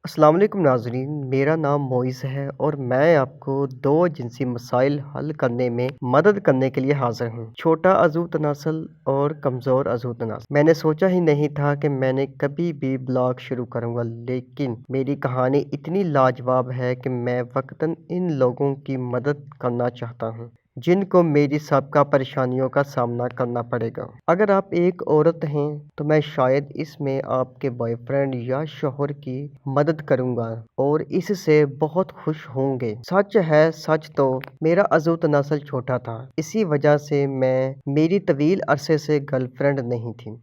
अस्सलाम वालेकुम नाज़रीन, मेरा नाम मोइज़ है और मैं आपको दो जिनसी मसाइल हल करने में मदद करने के लिए हाज़िर हूँ। छोटा अज़ू तनासल और कमज़ोर अज़ू तनासल। मैंने सोचा ही नहीं था कि मैंने कभी भी ब्लॉग शुरू करूँगा, लेकिन मेरी कहानी इतनी लाजवाब है कि मैं वक्तन इन लोगों की मदद करना चाहता हूँ जिनको मेरी सबका परेशानियों का सामना करना पड़ेगा। अगर आप एक औरत हैं तो मैं शायद इसमें आपके बॉयफ्रेंड या शौहर की मदद करूंगा और इससे बहुत खुश होंगे। सच है, सच तो मेरा अज़ू तनासल छोटा था, इसी वजह से मेरी तवील अरसे से गर्लफ्रेंड नहीं थी।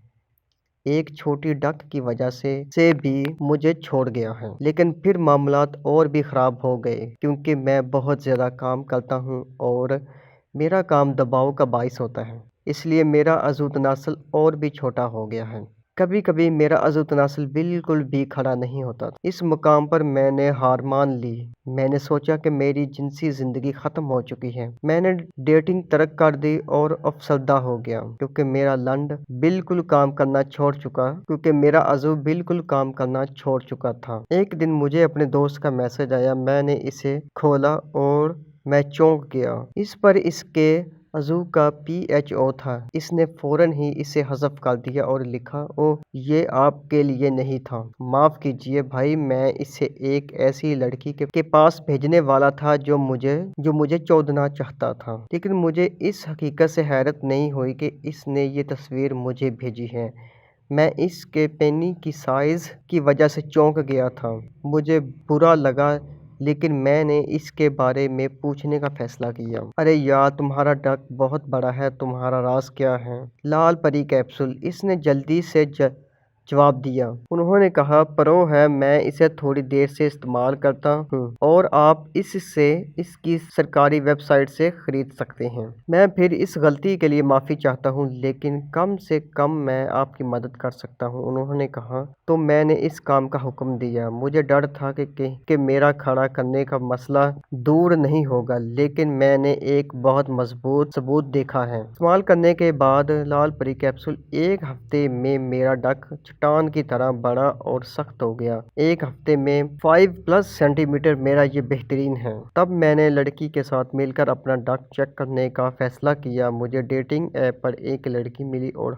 एक छोटी डक की वजह से भी मुझे छोड़ गया है, लेकिन फिर मामलात और भी ख़राब हो गए क्योंकि मैं बहुत ज़्यादा काम करता हूँ और मेरा काम दबाव का बाइस होता है, इसलिए मेरा अज़ू तनासल और भी छोटा हो गया है। कभी कभी मेरा अज़ू तनासल बिल्कुल भी खड़ा नहीं होता। इस मुकाम पर मैंने हार मान ली। मैंने सोचा कि मेरी जिनसी ज़िंदगी ख़त्म हो चुकी है। मैंने डेटिंग तर्क कर दी और अफसरदा हो गया क्योंकि मेरा अज़ू बिल्कुल काम करना छोड़ चुका था। एक दिन मुझे अपने दोस्त का मैसेज आया, मैंने इसे खोला और मैं चौंक गया। इस पर इसके अज़ू का PHO था। इसने फ़ौरन ही इसे हज़फ कर दिया और लिखा, ओह ये आपके लिए नहीं था, माफ़ कीजिए भाई, मैं इसे एक ऐसी लड़की के पास भेजने वाला था जो मुझे चौदना चाहता था। लेकिन मुझे इस हकीकत से हैरत नहीं हुई कि इसने ये तस्वीर मुझे भेजी है। मैं इसके पेनी की साइज़ की वजह से चौंक गया था। मुझे बुरा लगा, लेकिन मैंने इसके बारे में पूछने का फैसला किया। अरे यार, तुम्हारा डक बहुत बड़ा है, तुम्हारा राज क्या है? लाल परी कैप्सूल, इसने जल्दी से जवाब दिया। उन्होंने कहा, प्रो है, मैं इसे थोड़ी देर से इस्तेमाल करता हूँ और आप इसकी सरकारी वेबसाइट से खरीद सकते हैं। मैं फिर इस गलती के लिए माफ़ी चाहता हूँ, लेकिन कम से कम मैं आपकी मदद कर सकता हूँ। उन्होंने कहा, तो मैंने इस काम का हुक्म दिया। मुझे डर था कि मेरा खड़ा करने का मसला दूर नहीं होगा, लेकिन मैंने एक बहुत मजबूत सबूत देखा है। इस्तेमाल करने के बाद लाल परी कैप्सूल एक हफ्ते में मेरा डक चट्टान की तरह बड़ा और सख्त हो गया। एक हफ्ते में 5+ सेंटीमीटर मेरा ये बेहतरीन है। तब मैंने लड़की के साथ मिलकर अपना डक चेक करने का फैसला किया। मुझे डेटिंग ऐप पर एक लड़की मिली और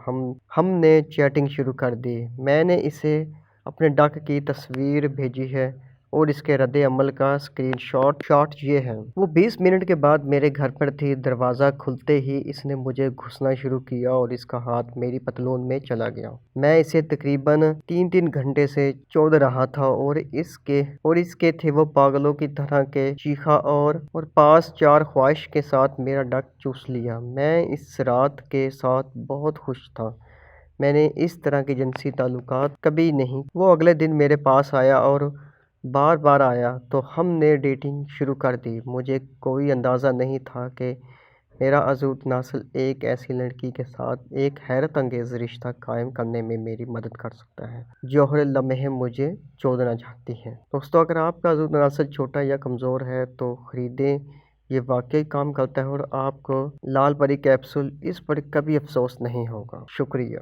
हमने चैटिंग शुरू कर दी। मैंने इसे अपने डक की तस्वीर भेजी है और इसके रद्द अमल का स्क्रीनशॉट ये है। वो 20 मिनट के बाद मेरे घर पर थी। दरवाज़ा खुलते ही इसने मुझे घुसना शुरू किया और इसका हाथ मेरी पतलून में चला गया। मैं इसे तकरीबन 3 घंटे से चौंध रहा था और इसके थे वो पागलों की तरह के चीखा और पास 4 ख्वाहिश के साथ मेरा डक चूस लिया। मैं इस रात के साथ बहुत खुश था। मैंने इस तरह के जिनसी ताल्लुकात कभी नहीं। वो अगले दिन मेरे पास आया और बार बार आया तो हमने डेटिंग शुरू कर दी। मुझे कोई अंदाज़ा नहीं था कि मेरा अज़ू तनासल एक ऐसी लड़की के साथ एक हैरत अंगेज़ रिश्ता कायम करने में मेरी मदद कर सकता है जो हर लम्हे मुझे चौदना चाहती है। दोस्तों, अगर आपका अज़ू तनासल छोटा या कमज़ोर है तो ख़रीदें, ये वाकई काम करता है और आपको लाल परी कैप्सूल इस पर कभी अफसोस नहीं होगा। शुक्रिया।